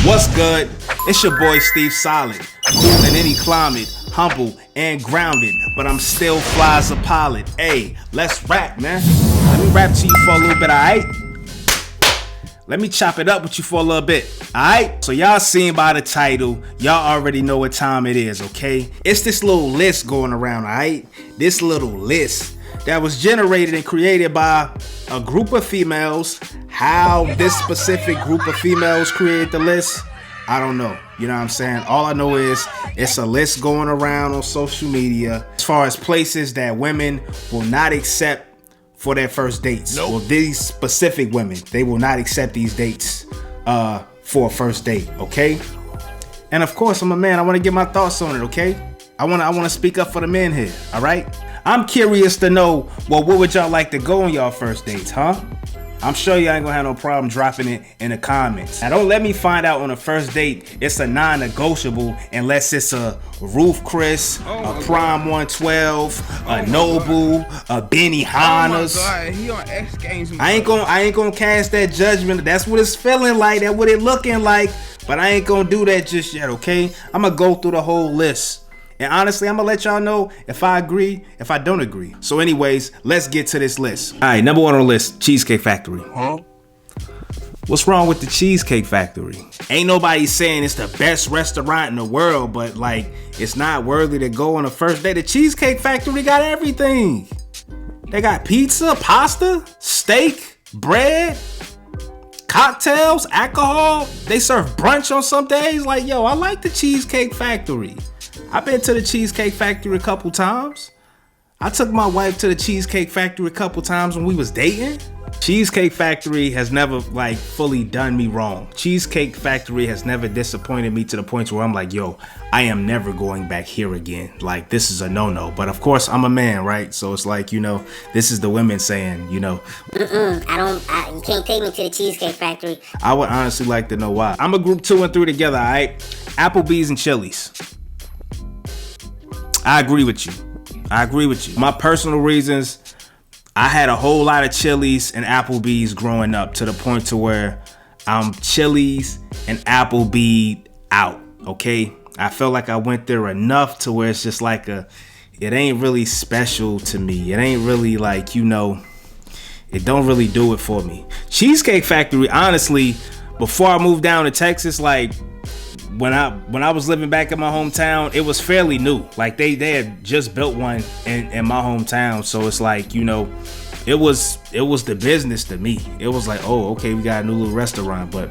What's good? It's your boy Steve Solid. Cool in any climate, humble and grounded, but I'm still fly as a pilot. Hey, let's rap, man. Let me rap to you for a little bit, alright? Let me chop it up with you for a little bit, alright? So y'all seen by the title, y'all already know what time it is, okay? It's this little list going around, alright? This little list that was generated and created by a group of females. How this specific group of females created the list, I don't know. You know what I'm saying? All I know is it's a list going around on social media as far as places that women will not accept for their first dates. Nope. Well, these specific women, they will not accept these dates for a first date, okay? And of course, I'm a man. I want to get my thoughts on it, okay? I want to speak up for the men here, all right? I'm curious to know, well, what would y'all like to go on y'all first dates, huh? I'm sure y'all ain't gonna have no problem dropping it in the comments. Now, don't let me find out on the first date it's a non-negotiable unless it's a Roof Chris, a Prime 112, a Noble, a Benny Hanna's. Oh my God, he on X Games. I ain't gonna cast that judgment. That's what it's feeling like. That's what it looking like. But I ain't gonna do that just yet, okay? I'm gonna go through the whole list. And honestly, I'm gonna let y'all know if I agree, if I don't agree. So anyways, let's get to this list. All right, number one on the list, Cheesecake Factory. Huh? What's wrong with the Cheesecake Factory? Ain't nobody saying it's the best restaurant in the world, but like, it's not worthy to go on a first date. The Cheesecake Factory got everything. They got pizza, pasta, steak, bread, cocktails, alcohol. They serve brunch on some days. Like, yo, I like the Cheesecake Factory. I've been to the Cheesecake Factory a couple times. I took my wife to the Cheesecake Factory a couple times when we was dating. Cheesecake Factory has never like fully done me wrong. Cheesecake Factory has never disappointed me to the point where I'm like, yo, I am never going back here again. Like, this is a no-no. But of course, I'm a man, right? So it's like, you know, this is the women saying, you know, you can't take me to the Cheesecake Factory. I would honestly like to know why. I'm a group 2 and 3 together, all right? Applebee's and Chili's. I agree with you. My personal reasons, I had a whole lot of Chili's and Applebee's growing up to the point to where I'm Chili's and Applebee's out, okay? I felt like I went there enough to where it's just like it ain't really special to me. It ain't really like, you know, it don't really do it for me. Cheesecake Factory, honestly, before I moved down to Texas, like, when I was living back in my hometown, it was fairly new. Like they had just built one in my hometown, so it's like, you know, it was the business to me. It was like, oh, okay, we got a new little restaurant. But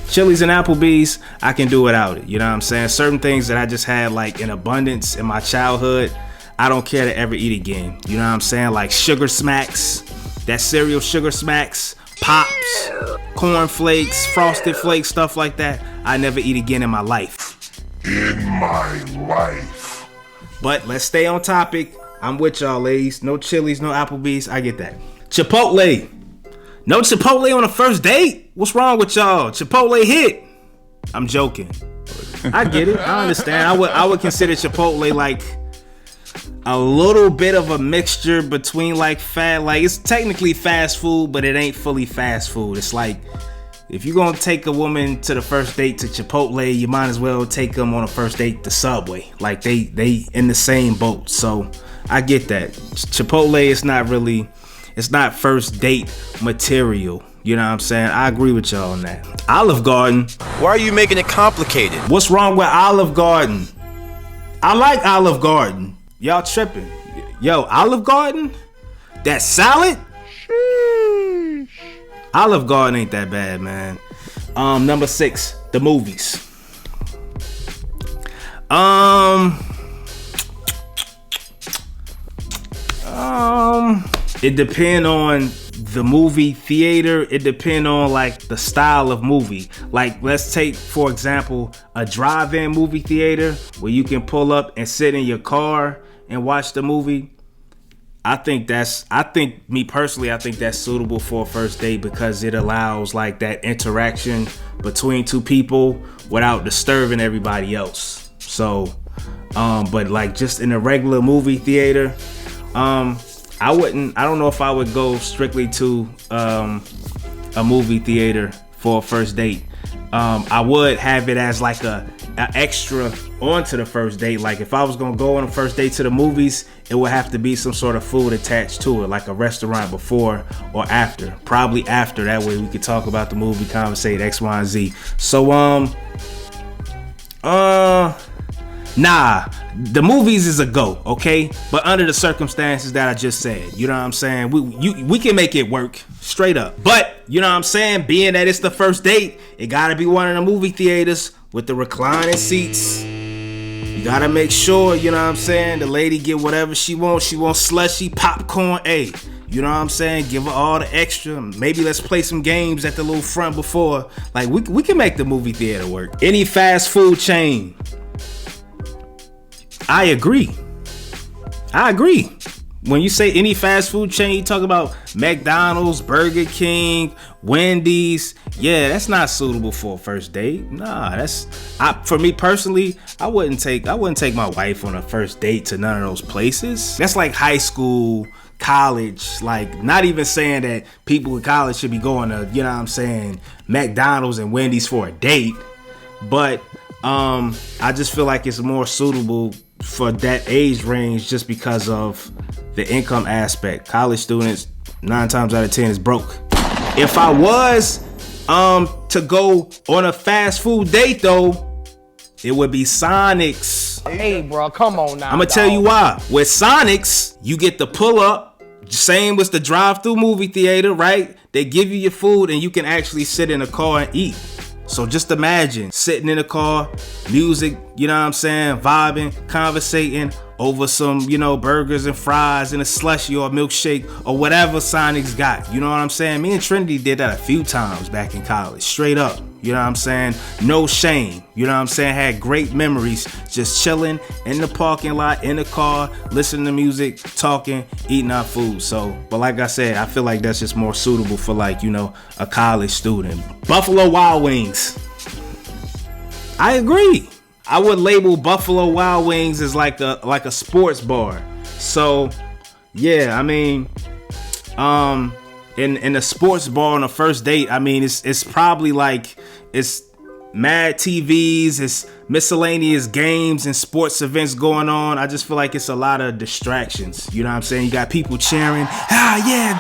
Chili's and Applebee's, I can do without it. You know what I'm saying? Certain things that I just had like in abundance in my childhood, I don't care to ever eat again. You know what I'm saying? Like Sugar Smacks, that cereal Sugar Smacks, Pops, Corn Flakes, Frosted Flakes, stuff like that. I never eat again in my life. But let's stay on topic. I'm with y'all, ladies. No Chili's, no Applebee's. I get that. Chipotle. No Chipotle on the first date? What's wrong with y'all? Chipotle hit. I'm joking. I get it. I understand. I would consider Chipotle like a little bit of a mixture between like it's technically fast food, but it ain't fully fast food. It's like, if you're gonna take a woman to the first date to Chipotle, you might as well take them on a first date to Subway. Like they in the same boat. So I get that. Chipotle is it's not first date material. You know what I'm saying? I agree with y'all on that. Olive Garden. Why are you making it complicated? What's wrong with Olive Garden? I like Olive Garden. Y'all tripping. Yo, Olive Garden? That salad? Sheesh. Olive Garden ain't that bad, man. Number 6, the movies. It depend on the movie theater. It depend on like the style of movie. Like, let's take, for example, a drive-in movie theater where you can pull up and sit in your car and watch the movie. I think that's suitable for a first date because it allows like that interaction between two people without disturbing everybody else. So, but like just in a regular movie theater, I don't know if I would go strictly to a movie theater for a first date. I would have it as like a extra onto the first date. Like if I was gonna go on a first date to the movies, it would have to be some sort of food attached to it, like a restaurant before or after. Probably after, that way we could talk about the movie, conversate X, Y, and Z. So nah, the movies is a go, okay? But under the circumstances that I just said, you know what I'm saying? We can make it work, straight up. But, you know what I'm saying? Being that it's the first date, it gotta be one of the movie theaters with the reclining seats. You gotta make sure, you know what I'm saying, the lady get whatever she wants. She wants slushy, popcorn, you know what I'm saying? Give her all the extra. Maybe let's play some games at the little front before. Like, we can make the movie theater work. Any fast food chain. I agree. When you say any fast food chain, you talk about McDonald's, Burger King, Wendy's. Yeah, that's not suitable for a first date. Nah, for me personally, I wouldn't take my wife on a first date to none of those places. That's like high school, college. Like, not even saying that people in college should be going to, you know what I'm saying, McDonald's and Wendy's for a date. But I just feel like it's more suitable for that age range just because of the income aspect. College students 9 times out of 10 is broke. If I was to go on a fast food date though, it would be Sonic's. Hey bro, come on now. I'm gonna tell you why. With Sonic's, you get the pull up, same as the drive-through movie theater, right? They give you your food and you can actually sit in a car and eat. So just imagine sitting in a car, music, you know what I'm saying, vibing, conversating over some, you know, burgers and fries and a slushie or a milkshake or whatever Sonic's got. You know what I'm saying? Me and Trinity did that a few times back in college, straight up. You know what I'm saying? No shame. You know what I'm saying? Had great memories just chilling in the parking lot, in the car, listening to music, talking, eating our food. So, but like I said, I feel like that's just more suitable for, like, you know, a college student. Buffalo Wild Wings. I agree. I would label Buffalo Wild Wings as like a sports bar. So, yeah, I mean, in a sports bar on a first date, I mean, it's probably like, it's mad TVs, it's miscellaneous games and sports events going on. I just feel like it's a lot of distractions. You know what I'm saying? You got people cheering, yeah,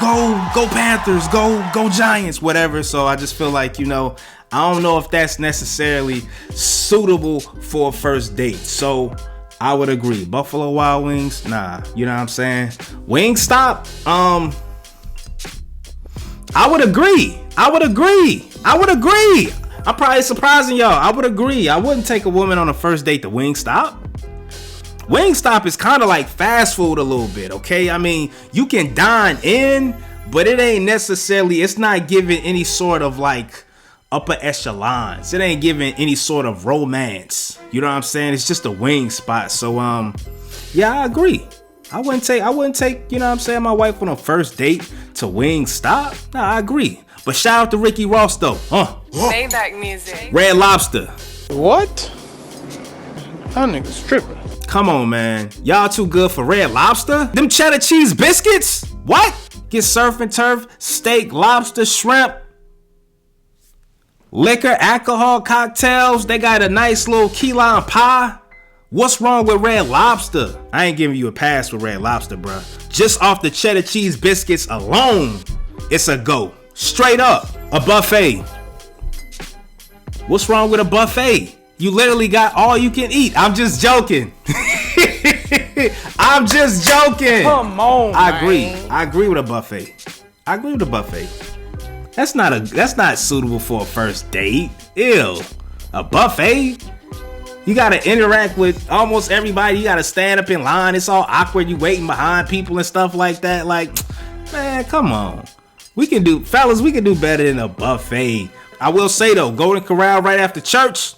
go Panthers, go Giants, whatever. So I just feel like, you know, I don't know if that's necessarily suitable for a first date. So I would agree. Buffalo Wild Wings, nah. You know what I'm saying? Wingstop, I would agree. I'm probably surprising y'all. I would agree. I wouldn't take a woman on a first date to Wingstop. Wingstop is kind of like fast food a little bit, okay? I mean, you can dine in, but it ain't necessarily, it's not giving any sort of like upper echelons. It ain't giving any sort of romance. You know what I'm saying? It's just a wing spot. So, yeah, I agree. I wouldn't take, you know what I'm saying, my wife on a first date to Wingstop. Nah, I agree. But shout out to Ricky Ross though. Maybach music. Red Lobster. What? That nigga's tripping. Come on, man. Y'all too good for Red Lobster? Them cheddar cheese biscuits? What? Get surf and turf, steak, lobster, shrimp, liquor, alcohol, cocktails. They got a nice little key lime pie. What's wrong with Red Lobster? I ain't giving you a pass with Red Lobster, bruh. Just off the cheddar cheese biscuits alone, it's a go. Straight up, a buffet. What's wrong with a buffet? You literally got all you can eat. I'm just joking. I'm just joking. Come on, I agree. man. I agree with a buffet. That's not suitable for a first date. Ew. A buffet? You gotta interact with almost everybody. You gotta stand up in line. It's all awkward. You waiting behind people and stuff like that. Like, man, come on. We can do better than a buffet. I will say though, Golden Corral right after church,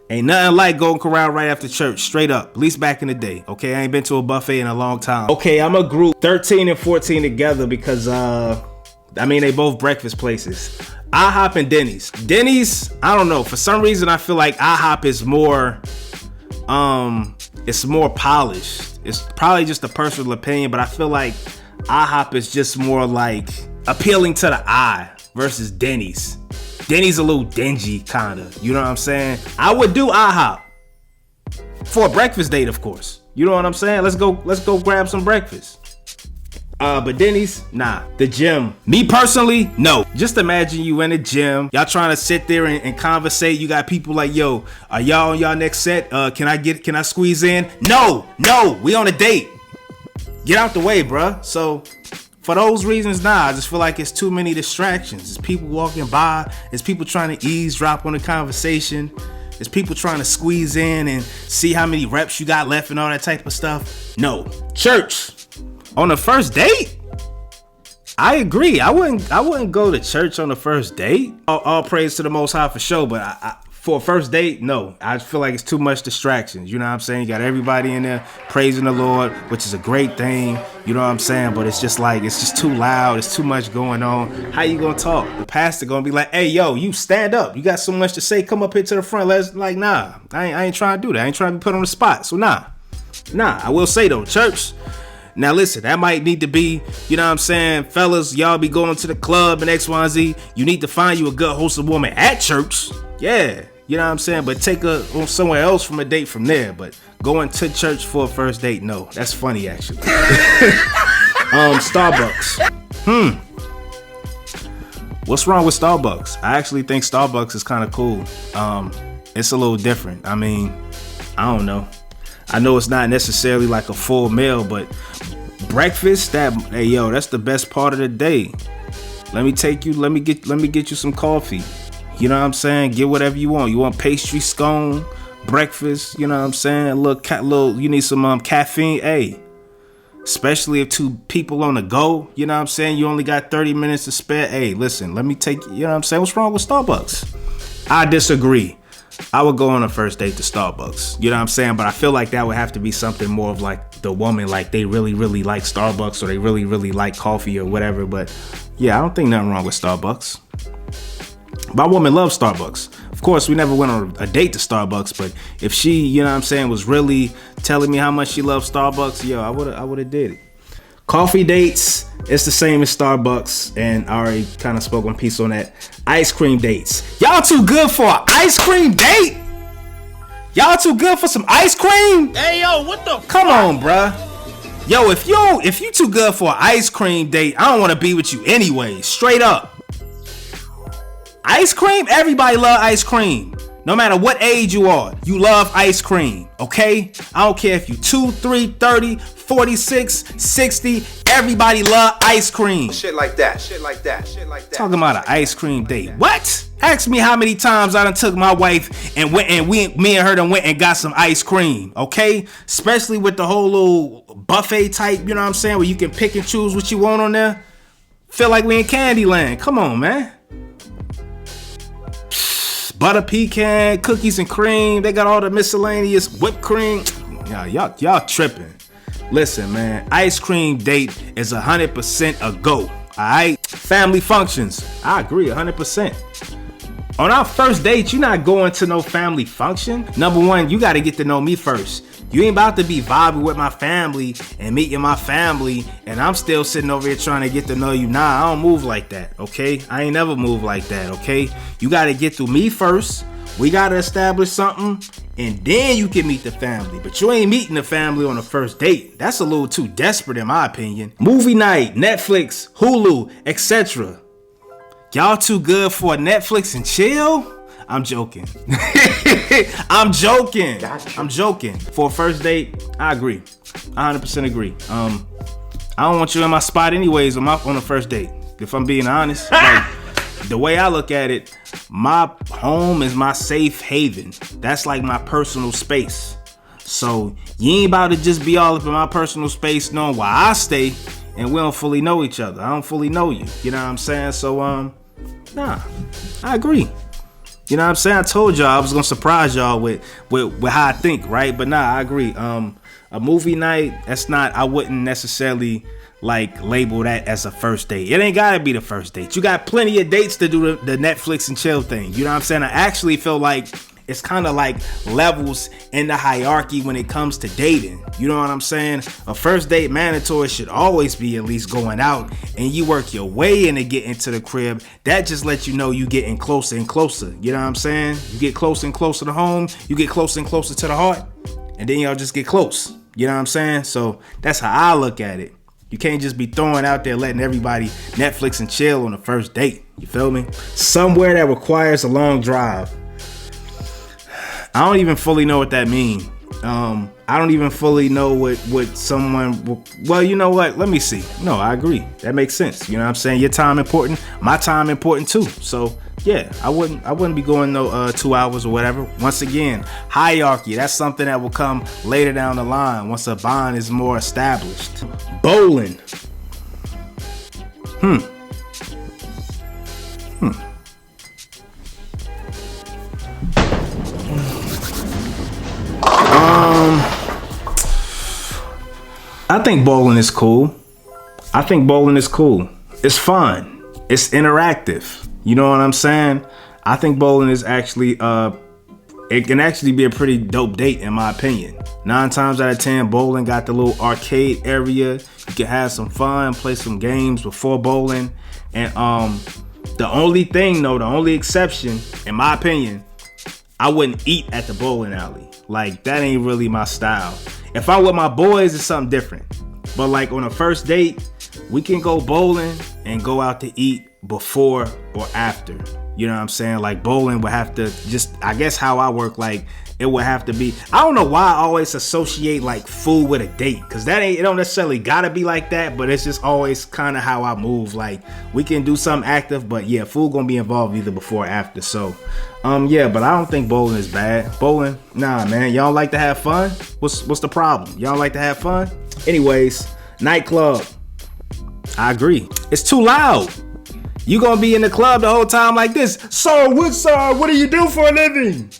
ain't nothing like Golden Corral right after church, straight up. At least back in the day. Okay, I ain't been to a buffet in a long time. Okay, I'm a group 13 and 14 together because I mean, they both breakfast places. IHOP and Denny's. Denny's, I don't know. For some reason, I feel like IHOP is more, it's more polished. It's probably just a personal opinion, but I feel like IHOP is just more like appealing to the eye versus Denny's. Denny's a little dingy, kinda. You know what I'm saying? I would do IHOP for a breakfast date, of course. You know what I'm saying? Let's go grab some breakfast. But Denny's, nah. The gym, me personally, no. Just imagine you in the gym, y'all trying to sit there and conversate. You got people like, yo, are y'all on y'all next set? Can I squeeze in? No, we on a date. Get out the way, bruh. So for those reasons, nah, I just feel like it's too many distractions. It's people walking by. It's people trying to eavesdrop on the conversation. It's people trying to squeeze in and see how many reps you got left and all that type of stuff. No. Church. On the first date? I agree. I wouldn't go to church on the first date. All praise to the Most High for sure, but for a first date, no. I feel like it's too much distractions. You know what I'm saying? You got everybody in there praising the Lord, which is a great thing. You know what I'm saying? But it's just like, it's just too loud. It's too much going on. How you gonna talk? The pastor gonna be like, hey, yo, you stand up. You got so much to say. Come up here to the front. Nah. I ain't trying to do that. I ain't trying to be put on the spot. So nah. I will say though, church. Now listen, that might need to be, you know what I'm saying, fellas, y'all be going to the club and X, Y, and Z. You need to find you a good wholesome woman at church. Yeah, you know what I'm saying? But take her somewhere else from a date from there. But going to church for a first date, no. That's funny, actually. Starbucks. What's wrong with Starbucks? I actually think Starbucks is kind of cool. It's a little different. I mean, I don't know. I know it's not necessarily like a full meal, but breakfast, that's the best part of the day. Let me get you some coffee. You know what I'm saying? Get whatever you want. You want pastry, scone, breakfast, you know what I'm saying? You need some caffeine, hey. Especially if two people on the go, you know what I'm saying? You only got 30 minutes to spare. Hey, listen, let me take, you know what I'm saying? What's wrong with Starbucks? I disagree. I would go on a first date to Starbucks. You know what I'm saying? But I feel like that would have to be something more of like the woman, like they really, really like Starbucks or they really, really like coffee or whatever. But yeah, I don't think nothing wrong with Starbucks. My woman loves Starbucks. Of course, we never went on a date to Starbucks, but if she, you know what I'm saying, was really telling me how much she loves Starbucks, yo, I would have did it. Coffee dates, it's the same as Starbucks, and I already kind of spoke one piece on that. Ice cream dates. Y'all too good for an ice cream date? Y'all too good for some ice cream? Hey, yo, what the Come on, bruh. Yo, if you too good for an ice cream date, I don't want to be with you anyway. Straight up. Ice cream? Everybody love ice cream. No matter what age you are, you love ice cream, okay? I don't care if you 2, 3, 30, 46, 60, everybody love ice cream. Shit like that. Talking about an ice cream date. What? Ask me how many times I done took my wife and me and her done went and got some ice cream, okay? Especially with the whole little buffet type, you know what I'm saying, where you can pick and choose what you want on there. Feel like we in Candyland. Come on, man. Butter pecan, cookies and cream. They got all the miscellaneous whipped cream. Y'all tripping. Listen, man, ice cream date is 100% a go. All right, family functions. I agree, 100%. On our first date, you're not going to no family function. Number one, you got to get to know me first. You ain't about to be vibing with my family and meeting my family, and I'm still sitting over here trying to get to know you. Nah, I don't move like that, okay? I ain't never moved like that, okay? You got to get through me first. We got to establish something, and then you can meet the family. But you ain't meeting the family on the first date. That's a little too desperate in my opinion. Movie night, Netflix, Hulu, etc. Y'all too good for a Netflix and chill? I'm joking. I'm joking. Gotcha. I'm joking. For a first date, I agree. I 100% agree. I don't want you in my spot anyways on the first date. If I'm being honest, like, the way I look at it, my home is my safe haven. That's like my personal space. So you ain't about to just be all up in my personal space knowing where I stay and we don't fully know each other. I don't fully know you. You know what I'm saying? So nah, I agree. You know what I'm saying? I told y'all I was gonna surprise y'all with how I think, right? But nah, I agree. A movie night, I wouldn't necessarily like label that as a first date. It ain't gotta be the first date. You got plenty of dates to do the Netflix and chill thing. You know what I'm saying? I actually feel like it's kind of like levels in the hierarchy when it comes to dating. You know what I'm saying? A first date mandatory should always be at least going out, and you work your way in to get into the crib. That just lets you know you getting closer and closer. You know what I'm saying? You get closer and closer to home, you get closer and closer to the heart, and then y'all just get close. You know what I'm saying? So that's how I look at it. You can't just be throwing out there letting everybody Netflix and chill on the first date. You feel me? Somewhere that requires a long drive. I don't even fully know what that means. I don't even fully know what someone. Well, you know what? Let me see. No, I agree. That makes sense. You know what I'm saying? Your time important. My time important too. So yeah, I wouldn't be going no 2 hours or whatever. Once again, hierarchy. That's something that will come later down the line once a bond is more established. Bowling. I think bowling is cool. It's fun. It's interactive. You know what I'm saying? I think bowling is actually it can actually be a pretty dope date in my opinion. 9 times out of 10, bowling got the little arcade area. You can have some fun, play some games before bowling. And the only exception, in my opinion, I wouldn't eat at the bowling alley. Like, that ain't really my style. If I'm with my boys, it's something different. But like on a first date, we can go bowling and go out to eat before or after. You know what I'm saying? Like, bowling would have to just, I guess how I work, like, it would have to be, I don't know why I always associate like food with a date, because it don't necessarily gotta be like that, but it's just always kind of how I move. Like, we can do something active, but yeah, food gonna be involved either before or after. So yeah, but I don't think bowling is bad. Bowling, nah, man. Y'all like to have fun? What's the problem? Y'all like to have fun? Anyways, nightclub. I agree. It's too loud. You gonna be in the club the whole time like this. So what do you do for a living?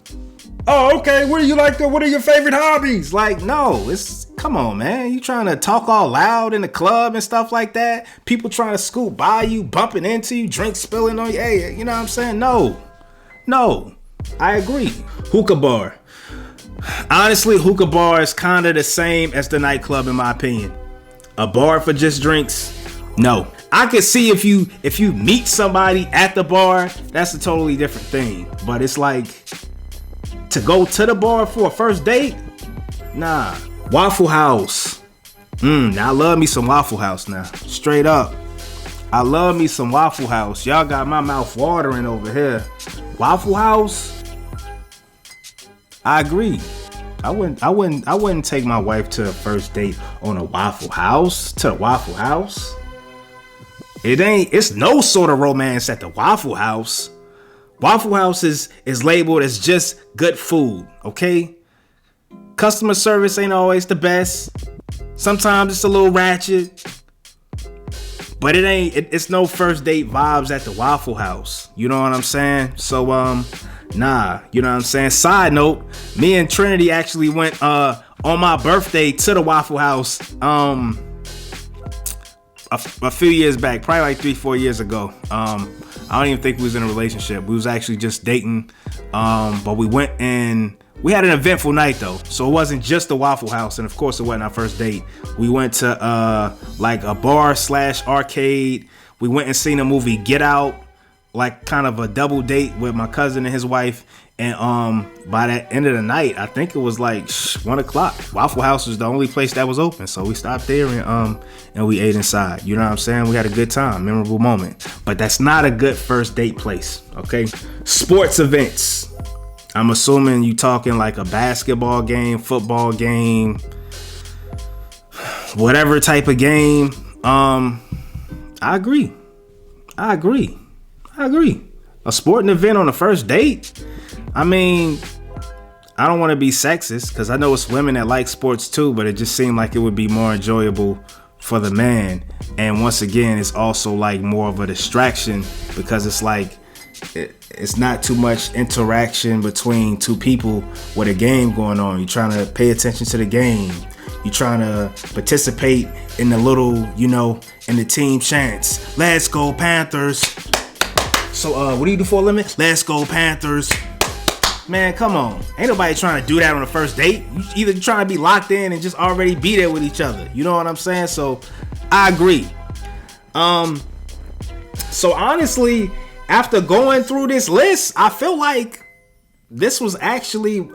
Oh, okay. What are your favorite hobbies? Like, no, come on, man. You trying to talk all loud in the club and stuff like that? People trying to scoot by you, bumping into you, drinks spilling on you. Hey, you know what I'm saying? No, I agree. Hookah bar. Honestly, hookah bar is kind of the same as the nightclub in my opinion. A bar for just drinks? No. I can see if you meet somebody at the bar, that's a totally different thing. But it's like, to go to the bar for a first date? Nah. Waffle House. Now I love me some Waffle House now. Straight up. I love me some Waffle House. Y'all got my mouth watering over here. Waffle House? I agree. I wouldn't take my wife to a first date on a Waffle House. To the Waffle House. It's no sort of romance at the Waffle House. Waffle House is labeled as just good food, okay? Customer service ain't always the best. Sometimes it's a little ratchet. But it's no first date vibes at the Waffle House. You know what I'm saying? So, nah, you know what I'm saying? Side note, me and Trinity actually went on my birthday to the Waffle House a few years back, probably like 3-4 years ago. I don't even think we was in a relationship. We was actually just dating. But we went and we had an eventful night though. So it wasn't just the Waffle House, and of course it wasn't our first date. We went to like a bar / arcade. We went and seen a movie Get Out, like kind of a double date with my cousin and his wife. And by the end of the night, I think it was like 1 o'clock. Waffle House was the only place that was open, so we stopped there and we ate inside. You know what I'm saying? We had a good time, memorable moment. But that's not a good first date place, okay? Sports events. I'm assuming you talking like a basketball game, football game, whatever type of game. I agree. A sporting event on the first date? I mean, I don't want to be sexist because I know it's women that like sports too, but it just seemed like it would be more enjoyable for the man. And once again, it's also like more of a distraction because it's like it's not too much interaction between two people with a game going on. You're trying to pay attention to the game. You're trying to participate in the little, in the team chants. Let's go Panthers. So what do you do for a limit? Let's go Panthers. Man, come on. Ain't nobody trying to do that on the first date. You either trying to be locked in and just already be there with each other. You know what I'm saying? So I agree. So honestly, after going through this list, I feel like this was actually,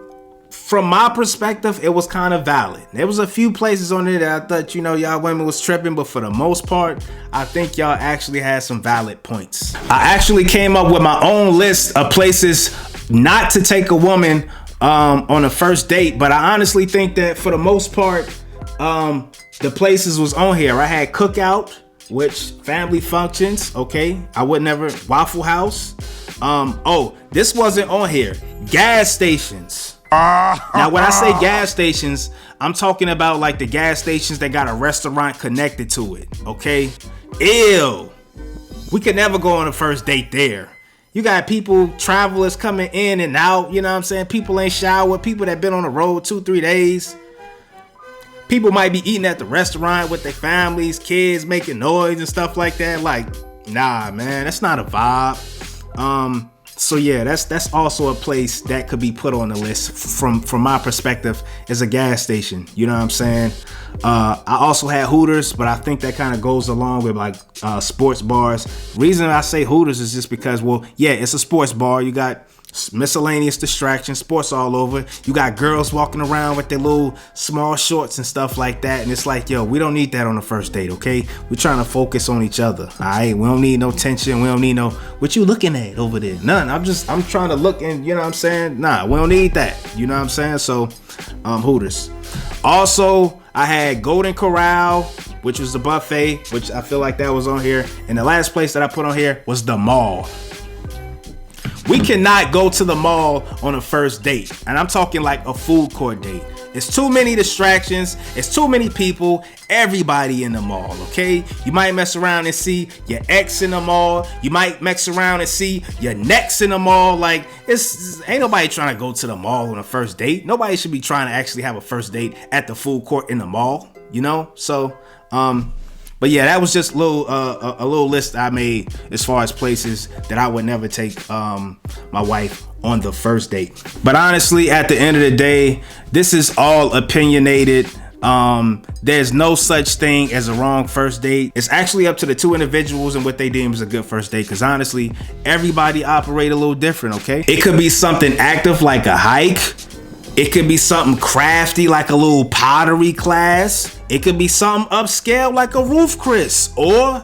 from my perspective, it was kind of valid. There was a few places on there that I thought, you know, y'all women was tripping, but for the most part, I think y'all actually had some valid points. I actually came up with my own list of places not to take a woman on a first date, but I honestly think that for the most part, the places was on here. I had cookout, which family functions, okay? I would never, Waffle House. Oh, this wasn't on here. Gas stations. Now, when I say gas stations, I'm talking about like the gas stations that got a restaurant connected to it, okay? Ew. We could never go on a first date there. You got people, travelers coming in and out, you know what I'm saying? People ain't showered, people that been on the road 2-3 days. People might be eating at the restaurant with their families, kids making noise and stuff like that. Like, nah, man, that's not a vibe. So yeah, that's also a place that could be put on the list from my perspective, is a gas station. You know what I'm saying? I also had Hooters, but I think that kind of goes along with like sports bars. Reason I say Hooters is just because, well, yeah, it's a sports bar. You got miscellaneous distractions, sports all over. You got girls walking around with their little small shorts and stuff like that, and it's like, yo, we don't need that on the first date, okay? We're trying to focus on each other. All right, we don't need no tension. We don't need no, what you looking at over there? None. I'm trying to look, and you know what I'm saying? Nah, we don't need that. You know what I'm saying? So Hooters. Also, I had Golden Corral, which was the buffet, which I feel like that was on here. And the last place that I put on here was the mall. We cannot go to the mall on a first date. And I'm talking like a food court date. It's too many distractions. It's too many people. Everybody in the mall, okay? You might mess around and see your ex in the mall. You might mess around and see your next in the mall. Like, ain't nobody trying to go to the mall on a first date. Nobody should be trying to actually have a first date at the food court in the mall, you know? So, but yeah, that was just a little list I made as far as places that I would never take my wife on the first date. But honestly, at the end of the day, this is all opinionated. There's no such thing as a wrong first date. It's actually up to the two individuals and what they deem as a good first date, because honestly, everybody operate a little different, okay? It could be something active like a hike. It could be something crafty like a little pottery class. It could be something upscale like a roof Chris. Or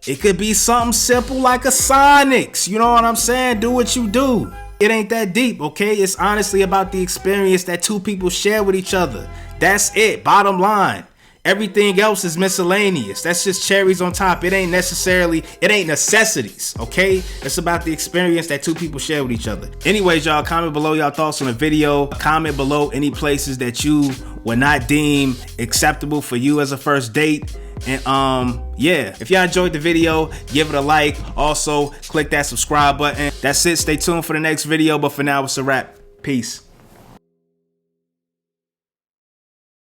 it could be something simple like a Sonics. You know what I'm saying? Do what you do. It ain't that deep, okay? It's honestly about the experience that two people share with each other. That's it. Bottom line. Everything else is miscellaneous. That's just cherries on top. It ain't necessities, okay? It's about the experience that two people share with each other. Anyways, y'all, comment below y'all thoughts on the video. Comment below any places that you would not deem acceptable for you as a first date. And yeah, if y'all enjoyed the video, give it a like. Also, click that subscribe button. That's it. Stay tuned for the next video. But for now, it's a wrap. Peace.